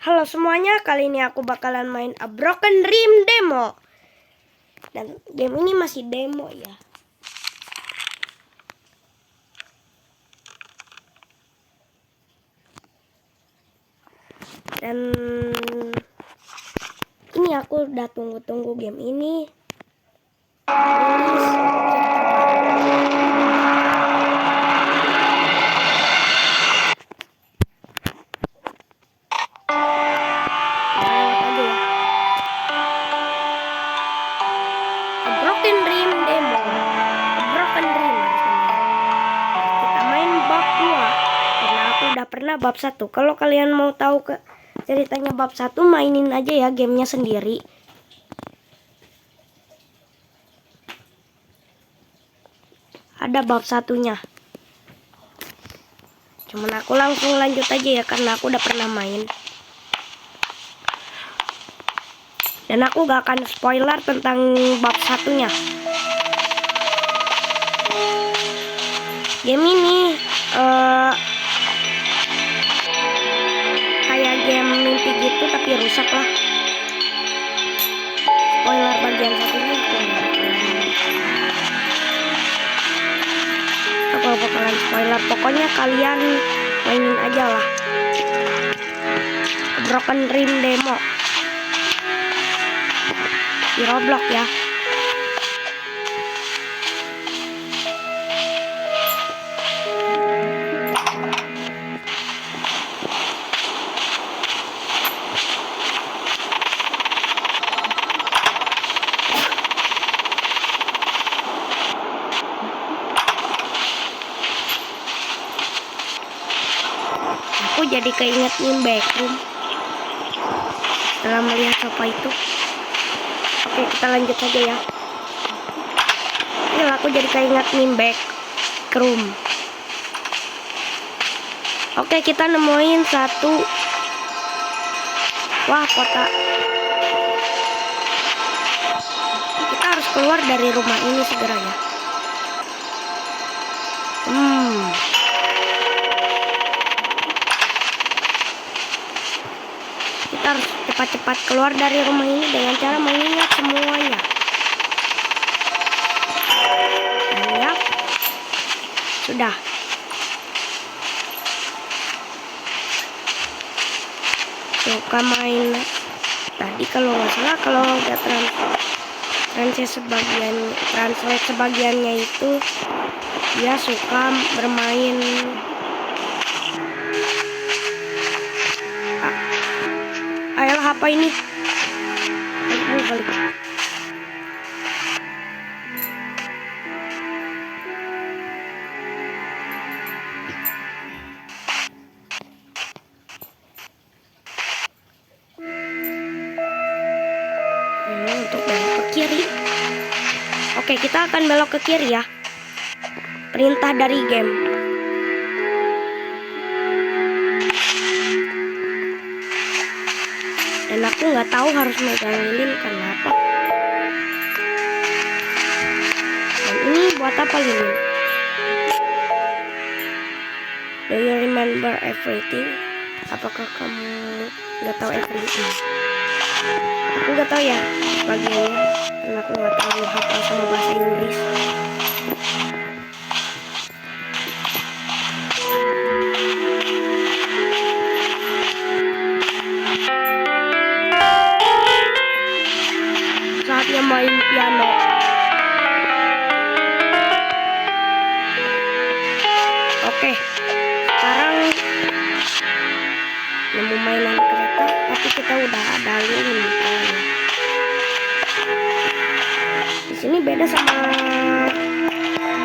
Halo semuanya, kali ini aku bakalan main A Broken Dream demo. Dan game ini masih demo ya. Dan ini aku udah tunggu-tunggu game ini. Broken Dream demo. Broken Dream. Kita main bab 2 karena aku udah pernah bab 1. Kalau kalian mau tahu ceritanya bab 1, mainin aja ya gamenya sendiri. Ada bab satunya. Cuman aku langsung lanjut aja ya karena aku udah pernah main. Dan aku gak akan spoiler tentang bab satunya. Game ini kayak game mimpi gitu tapi rusak lah. Spoiler bagian satunya itu. Aku bakalan spoiler. Pokoknya kalian mainin aja lah. Broken Dream demo di Roblox ya. Aku jadi keinget Backroom setelah melihat apa itu. Oke, kita lanjut aja ya. Ini aku jadi keinget Backroom. Oke, kita nemuin satu. Wah, kota. Kita harus keluar dari rumah ini segera ya. Kita harus cepat-cepat keluar dari rumah ini dengan cara mengingat semuanya. Ya, sudah. Suka main tadi kalau nggak salah, kalau nggak translate sebagiannya itu dia suka bermain ayolah apa ini? Balik. Untuk belok ke kiri. Oke, kita akan belok ke kiri ya. Perintah dari game. Dan aku nggak tahu harus megang lilin karena apa. Dan ini buat apa lilin? Do you remember everything? Apakah kamu nggak tahu everything? Aku nggak tahu ya bagiannya karena aku nggak terlalu hafal sama bahasa Inggris. Saatnya main piano. Oke, sekarang nemu mainan kereta, tapi kita udah ada lilin di tangannya. Di sini beda sama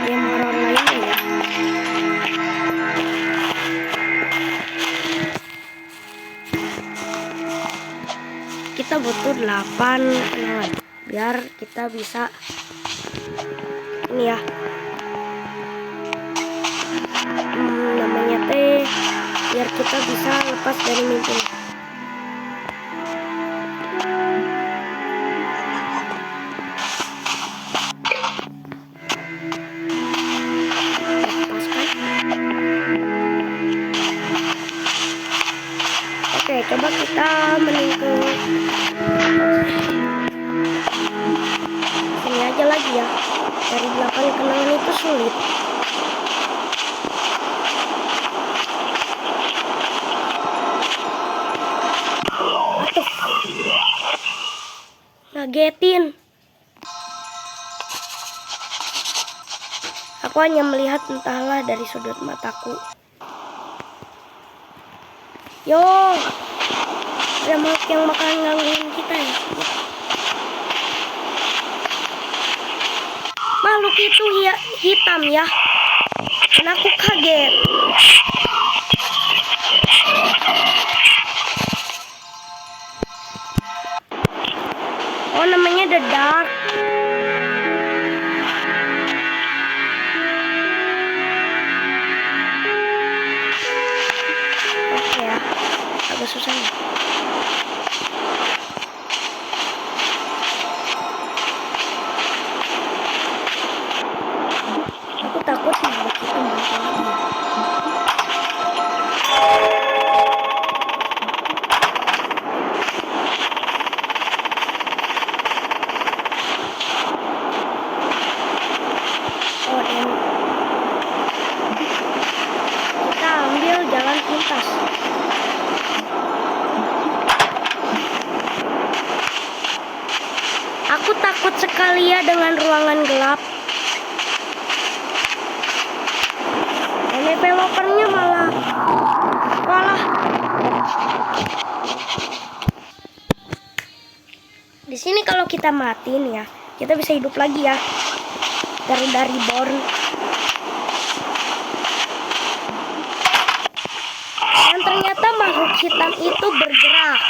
game horror lainnya ya. Kita butuh 8 kenalan biar kita bisa ini ya. Namanya teh biar kita bisa lepas dari mimpi. Oke, Oke, coba kita mending ke sini aja lagi ya. Dari 8 kenangan itu sulit. Aduh, ngagetin. Aku hanya melihat entahlah dari sudut mataku. Yo, ada makhluk yang bakalan gangguin kita ya. Makhluk itu hitam ya. Dan aku kaget. Oh, namanya The Dark. Oke ya, agak susah ya. Aku takut makhluk itu muncul lagi. Oh, dan kita ambil jalan pintas. Aku takut sekali ya dengan ruangan gelap. Dan developernya malah di sini kalau kita mati nih ya, kita bisa hidup lagi ya. Dari Reborn. Dan ternyata makhluk hitam itu bergerak.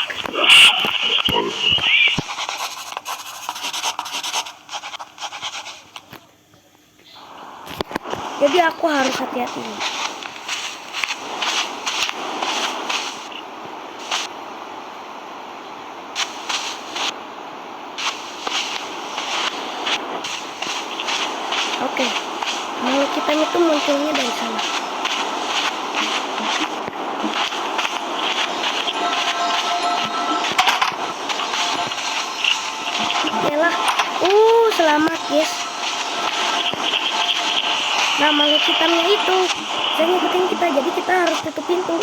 Jadi aku harus hati-hati. Oke, makhluk hitam itu munculnya dari sana. Yalah, selamat guys. Nah, makhluk hitamnya itu saya ngikutin kita, jadi kita harus tutup pintu.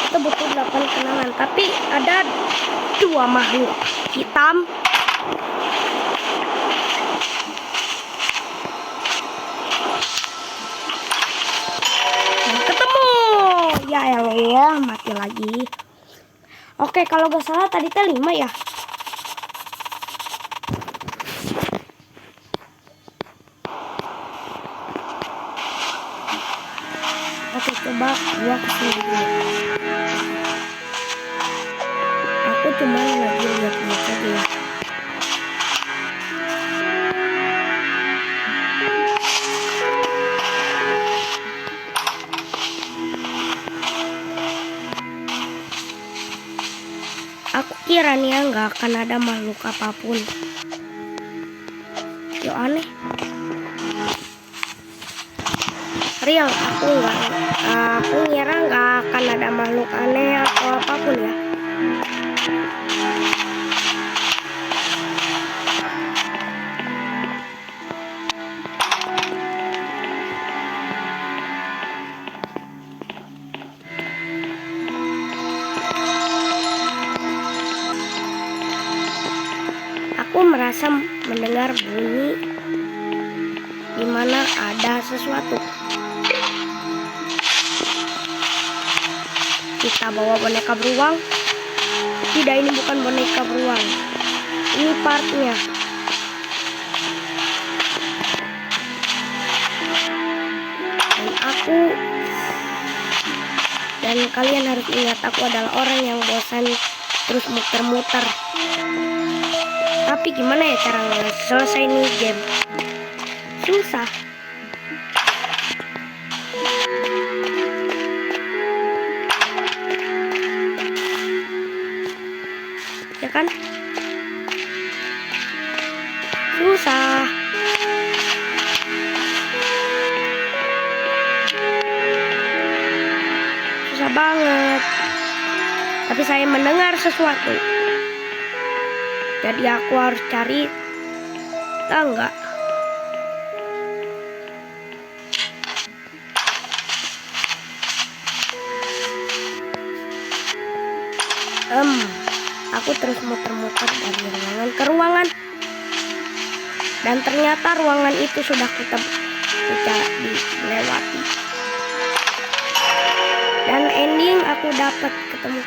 Kita butuh 8 kenangan, tapi ada 2 makhluk hitam. Ya, mati lagi. Oke, kalau gak salah tadi teh 5 ya. Oke, coba gua kesini dulu. Aku cuma lagi lihat-lihat aja ya. Aku kira nih ya nggak akan ada makhluk apapun. Yo, aneh. Real, aku ngira nggak akan ada makhluk aneh atau apapun ya. Aku merasa mendengar bunyi di mana ada sesuatu. Kita bawa boneka beruang. Tidak, ini bukan boneka beruang. Ini partnya. Dan kalian harus ingat, aku adalah orang yang bosan terus muter-muter. Tapi gimana ya cara selesai nih game? Susah. kan? Susah. Susah banget. Tapi saya mendengar sesuatu. Jadi aku harus cari tangga. Aku terus muter-muter dari ruangan ke ruangan. Dan ternyata ruangan itu sudah kita dilewati. Dan ending aku dapat ketemu.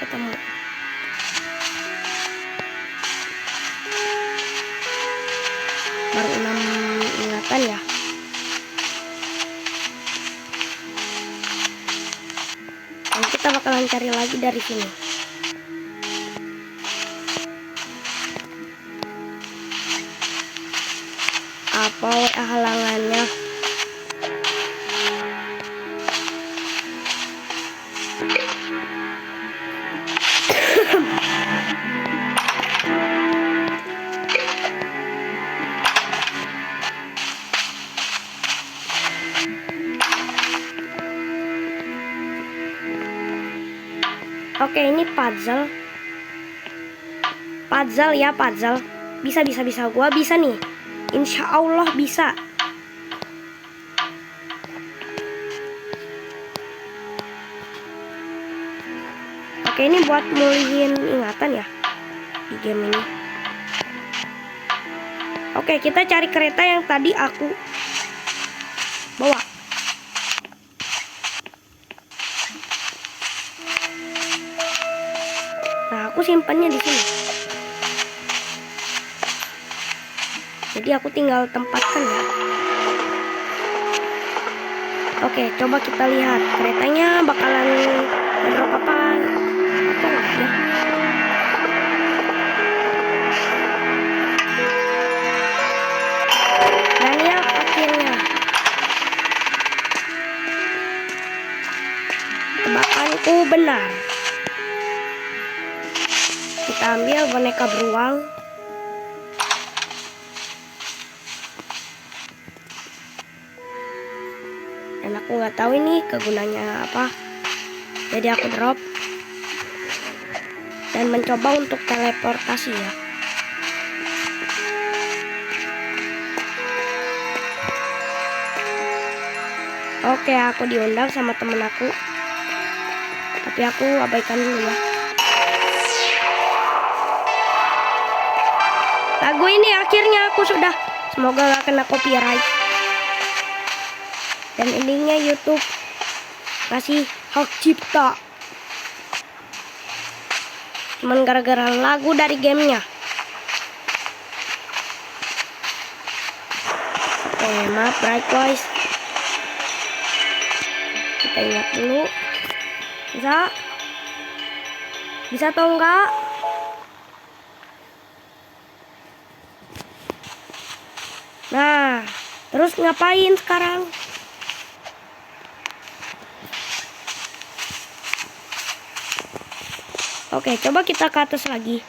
Baru 6 ingatan ya. Dan kita bakalan cari lagi dari sini. Apa halangannya? Oke, ini puzzle. Puzzle ya, puzzle. Bisa. Gua bisa nih. Insya Allah bisa. Oke, ini buat mulihin ingatan ya di game ini. Oke, kita cari kereta yang tadi aku bawa. Nah, aku simpannya di sini. Jadi aku tinggal tempatkan ya. Oke, coba kita lihat keretanya bakalan drop apa enggak ya. Dan ya akhirnya tebakanku benar. Kita ambil boneka beruang. Dan aku nggak tahu ini kegunanya apa. Jadi aku drop dan mencoba untuk teleportasi ya. Oke, aku diundang sama temen aku. Tapi aku abaikan dulu ya. Lagu ini akhirnya aku sudah. Semoga gak kena copyright. Dan endingnya YouTube kasih hak cipta. Cuman gara-gara lagu dari gamenya. Oke, maaf Bright Boys. Kita ingat dulu. Bisa atau enggak? Nah, terus ngapain sekarang? Oke, coba kita ke atas lagi.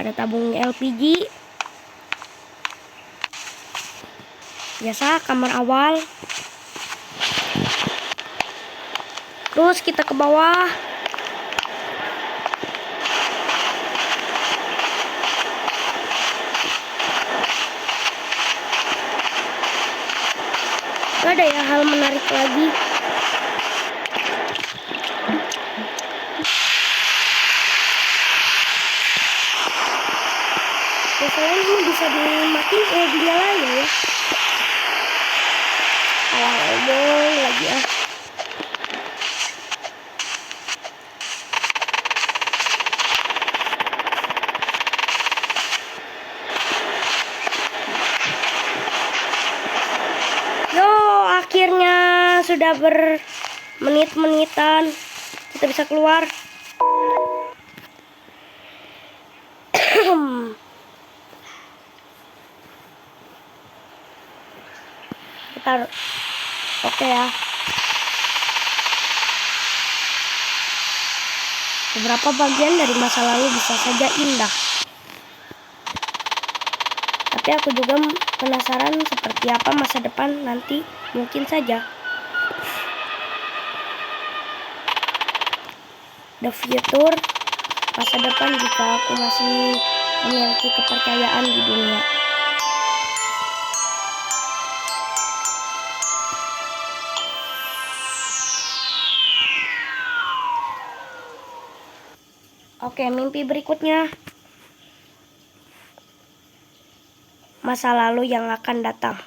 Ada tabung LPG. Biasa, kamar awal. Terus kita ke bawah. Gak ada ya hal menarik lagi. Biasanya ini bisa dimatiin dinyalain ya. Ngomong lagi ya. Yo, akhirnya sudah bermenit-menitan kita bisa keluar. Bentar. Oke ya. Beberapa bagian dari masa lalu bisa saja indah. Tapi aku juga penasaran seperti apa masa depan nanti. Mungkin saja the future, masa depan jika aku masih memiliki kepercayaan di dunia. Oke, mimpi berikutnya. Masa lalu yang akan datang.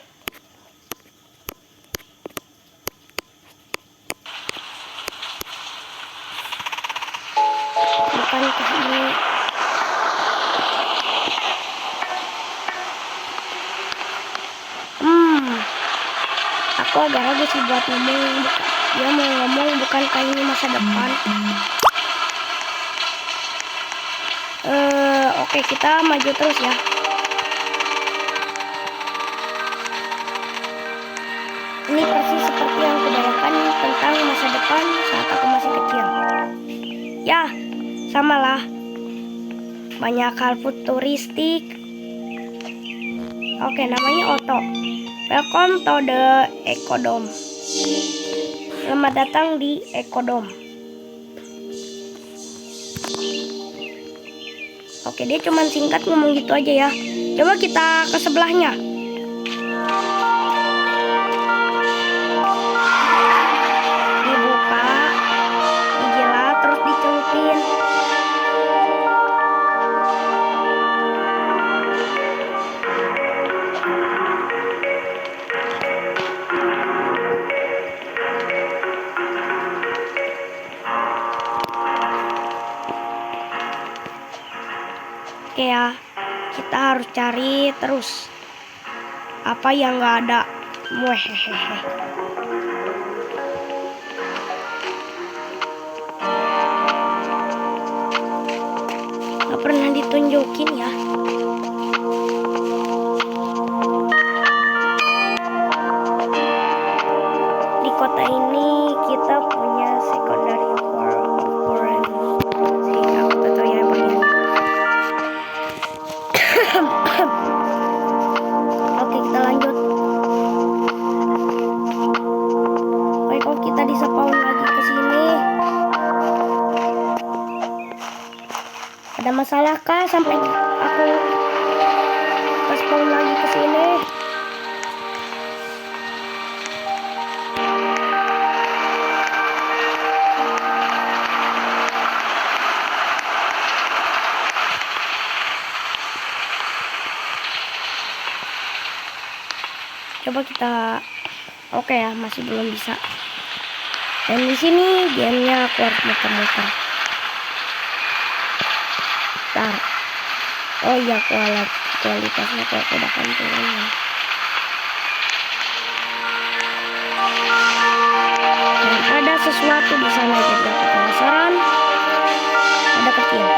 Bukankah ini aku agak ragu sih buat ngomong. Dia mau ngomong bukankah ini masa depan. Oke, kita maju terus ya. Ini persis seperti yang kubayangkan tentang masa depan saat aku masih kecil. Ya, samalah. Banyak hal futuristik. Oke, namanya Otto. Welcome to the Ecodome. Selamat datang di Ecodome. Oke, dia cuma singkat ngomong gitu aja ya. Coba kita ke sebelahnya. Dibuka, dijilat, terus dicelupin. Oke ya, kita harus cari terus apa yang nggak ada. Muhehehe. Nggak pernah ditunjukin ya. Di kota ini kita punya secondary foreign. Aku tak tahu ya bagiannya. Oke, kita lanjut. Baik, kok kita di-spawn lagi ke sini. Ada masalah kah sampai aku spawn lagi ke sini? Coba kita, oke ya, masih belum bisa. Dan di sini gamenya aku harus muter-muter. Bentar. Oh iya, kualitasnya kayak udah kan turun. Dan ada sesuatu di sana, jadi aku penasaran. Ada kecil.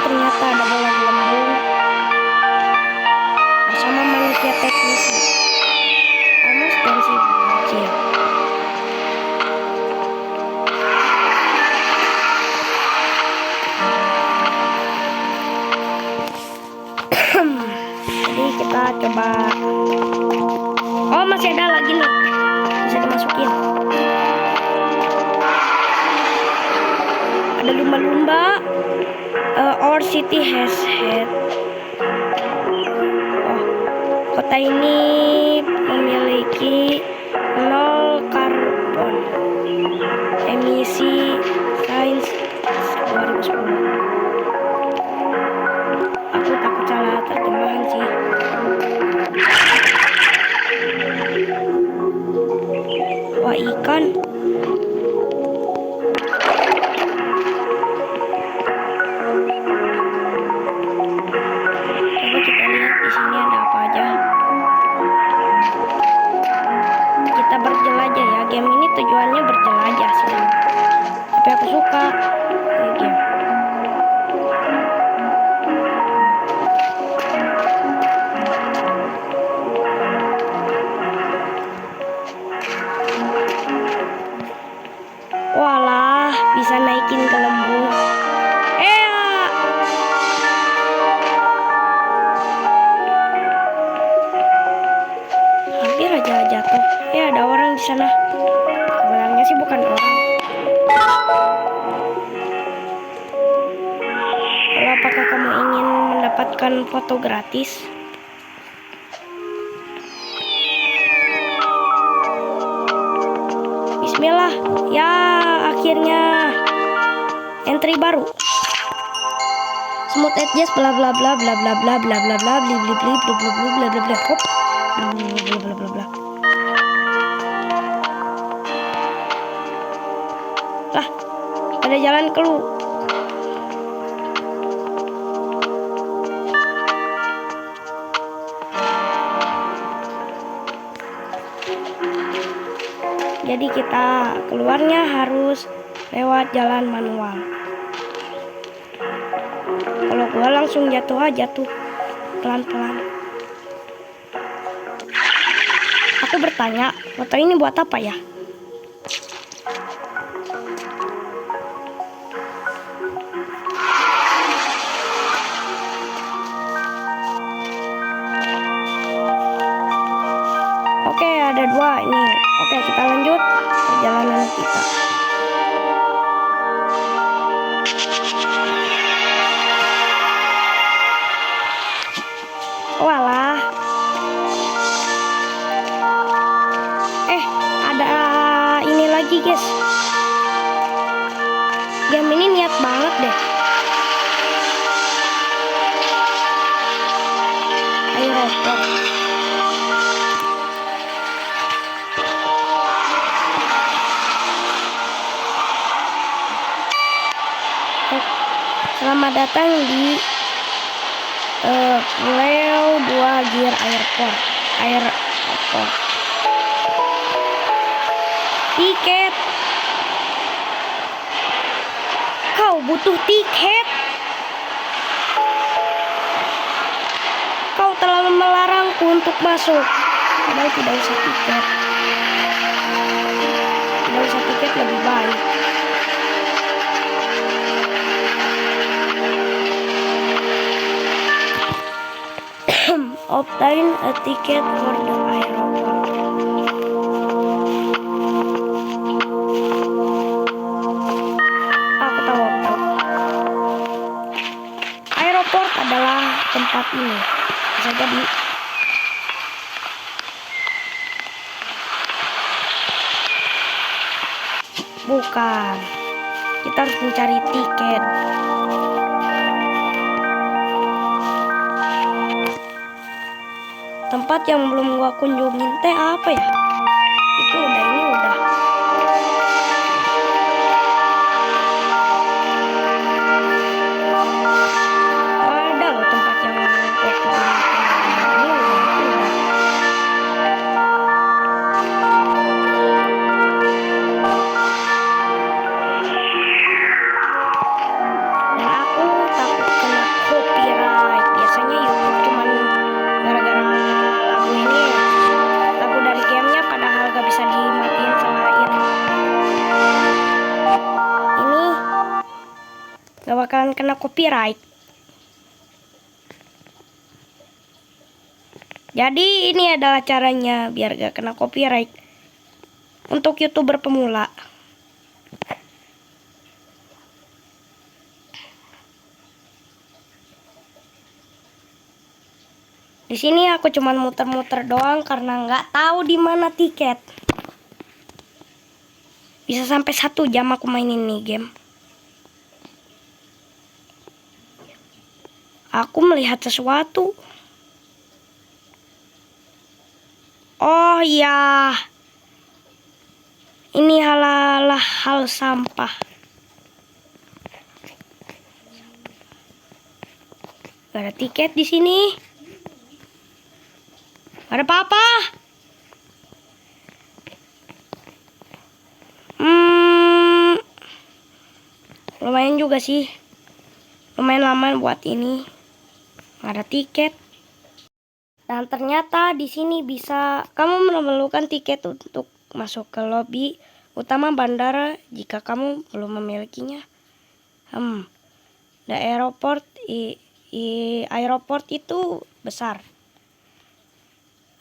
Ternyata ada bola gelembung bersama manusia teknisi Amos dan si kecil. Jadi kita coba. Oh, masih ada lagi nih, bisa dimasukin. Ada lumba-lumba. Our city has had. Oh, kota ini memiliki 0 karbon emisi sains 2010. Aku takut salah terjemahan sih. Wah, ikan. Berjelajah ya, game ini tujuannya berjelajah sih, tapi aku suka game. bikin gelembung. Hampir aja jatuh. Ada orang di sana. Sebenarnya sih bukan orang. Lalu apakah kamu ingin mendapatkan foto gratis? Bismillah. Ya, akhirnya entry baru. Smooth edges bla bla bla bla bla bla bla bla bla bli bli bli bla bla bla bla bla bla hop bla bla bla bla bla. Lah, ada jalan keluar. Jadi kita keluarnya harus lewat jalan manual. Kalau gua langsung jatuh aja tuh pelan-pelan. Aku bertanya, foto ini buat apa ya? Oke, ada 2 ini. Oke, kita lanjut perjalanan kita. Walah. Ada ini lagi, guys. Game ini niat banget deh. Aeroport. Selamat datang di Leo 2 Gear Airport. Tiket. Kau butuh tiket. Kau telah melarangku untuk masuk. Padahal tidak usah tiket. Tidak usah tiket lebih baik. Obtain a ticket for the airport. Aku tahu. Airport adalah tempat ini. Bisa jadi. Bukan. Kita harus mencari tiket. Tempat yang belum gua kunjungin teh apa ya? Itu udah, ini udah. Ada loh tempat yang gua kunjungin. Ini udah. Dan aku takut kena copyright. Biasanya YouTube cuman gara-gara lagu ini, lagu dari gamenya, padahal gak bisa dimatiin selain ini gak bakalan kena copyright. Jadi ini adalah caranya biar gak kena copyright untuk YouTuber pemula. Di sini aku cuman muter-muter doang karena nggak tahu di mana tiket. Bisa sampai 1 jam aku mainin nih game. Aku melihat sesuatu. Oh iya. Ini hal sampah. Gak ada tiket di sini. Ada apa-apa? Lumayan juga sih. Lumayan lama buat ini. Nggak ada tiket. Dan ternyata di sini bisa kamu memerlukan tiket untuk masuk ke lobi utama bandara jika kamu belum memilikinya. The airport aeroport itu besar.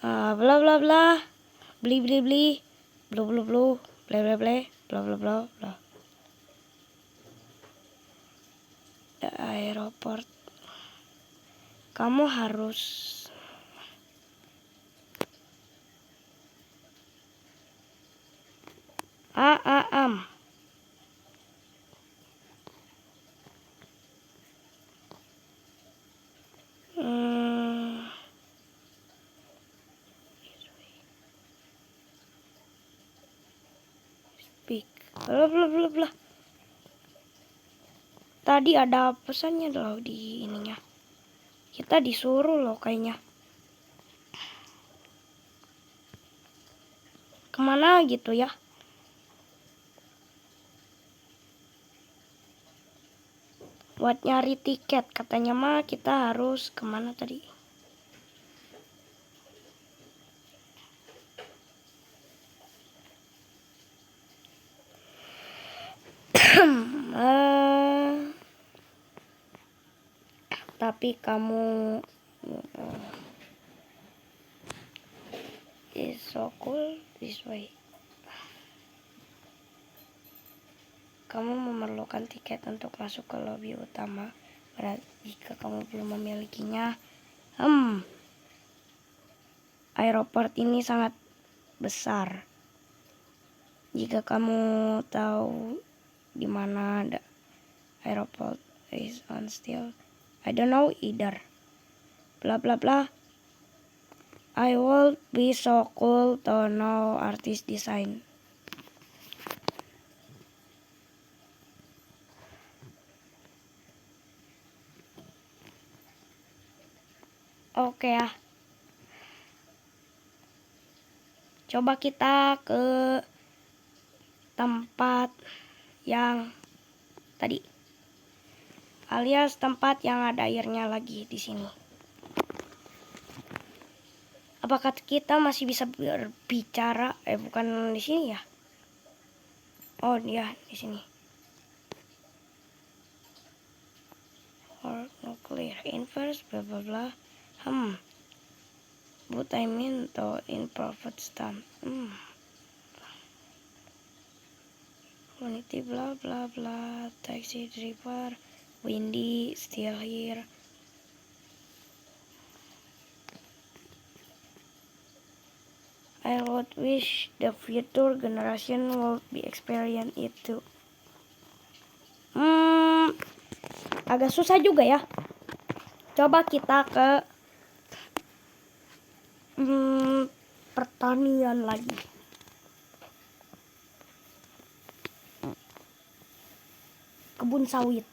Bla bla bla, beli beli beli, blu blu blu, bla bla bla, bla bla bla bla. The aeroport. Kamu harus speak. Bla bla bla bla. Tadi ada pesannya loh di ininya. Kita disuruh loh kayaknya. Kemana gitu ya? Buat nyari tiket katanya mah kita harus kemana tadi? Tapi kamu is so cool this way. Kamu memerlukan tiket untuk masuk ke lobi utama. Jika kamu belum memilikinya, aeroport ini sangat besar. Jika kamu tahu di mana ada aeroport is on still, I don't know either. Bla bla bla. I will be so cool to know artist design. Oke ya. Coba kita ke tempat yang tadi. Alias tempat yang ada airnya lagi di sini. Apakah kita masih bisa berbicara? Bukan di sini ya? Oh, iya di sini. Or nuclear inverse bla bla bla. But I mean to improve stamp. Unity bla bla bla. Taxi driver. Windy still here. I would wish the future generation would be experience it too. Agak susah juga ya. Coba kita ke pertanian lagi. Kebun sawit.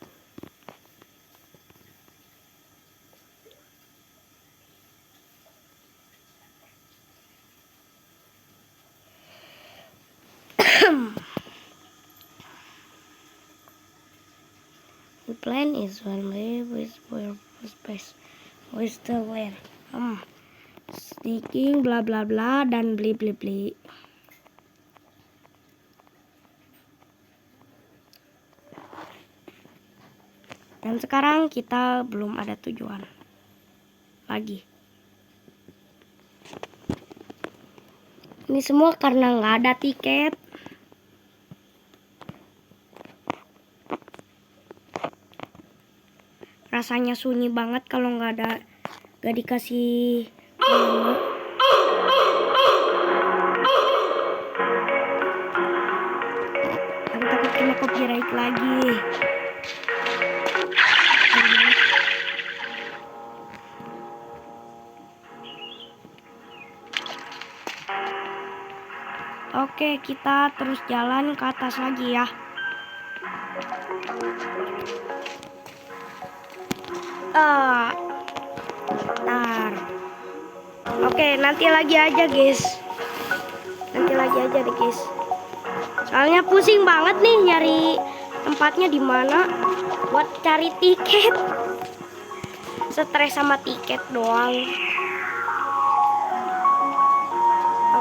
The plan is one way with space with the land. Sneaking bla bla bla dan bli bli bli. Dan sekarang kita belum ada tujuan lagi. Ini semua karena nggak ada tiket. Rasanya sunyi banget kalau nggak dikasih aku takut kena copyright lagi. Oke, kita terus jalan ke atas lagi ya. Bentar. Oke, nanti lagi aja guys. Nanti lagi aja deh guys. Soalnya pusing banget nih nyari tempatnya di mana buat cari tiket. Stres sama tiket doang.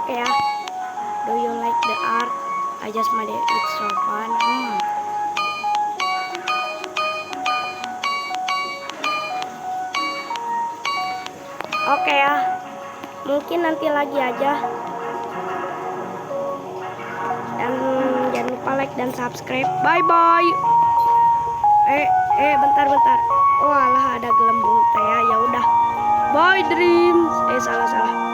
Oke ya. Do you like the art? I just made it so fun. Oke ya, mungkin nanti lagi aja. Dan jangan lupa like dan subscribe. Bye bye. Bentar. Oh alah, ada gelembung teh ya. Ya udah. Bye dreams. Salah.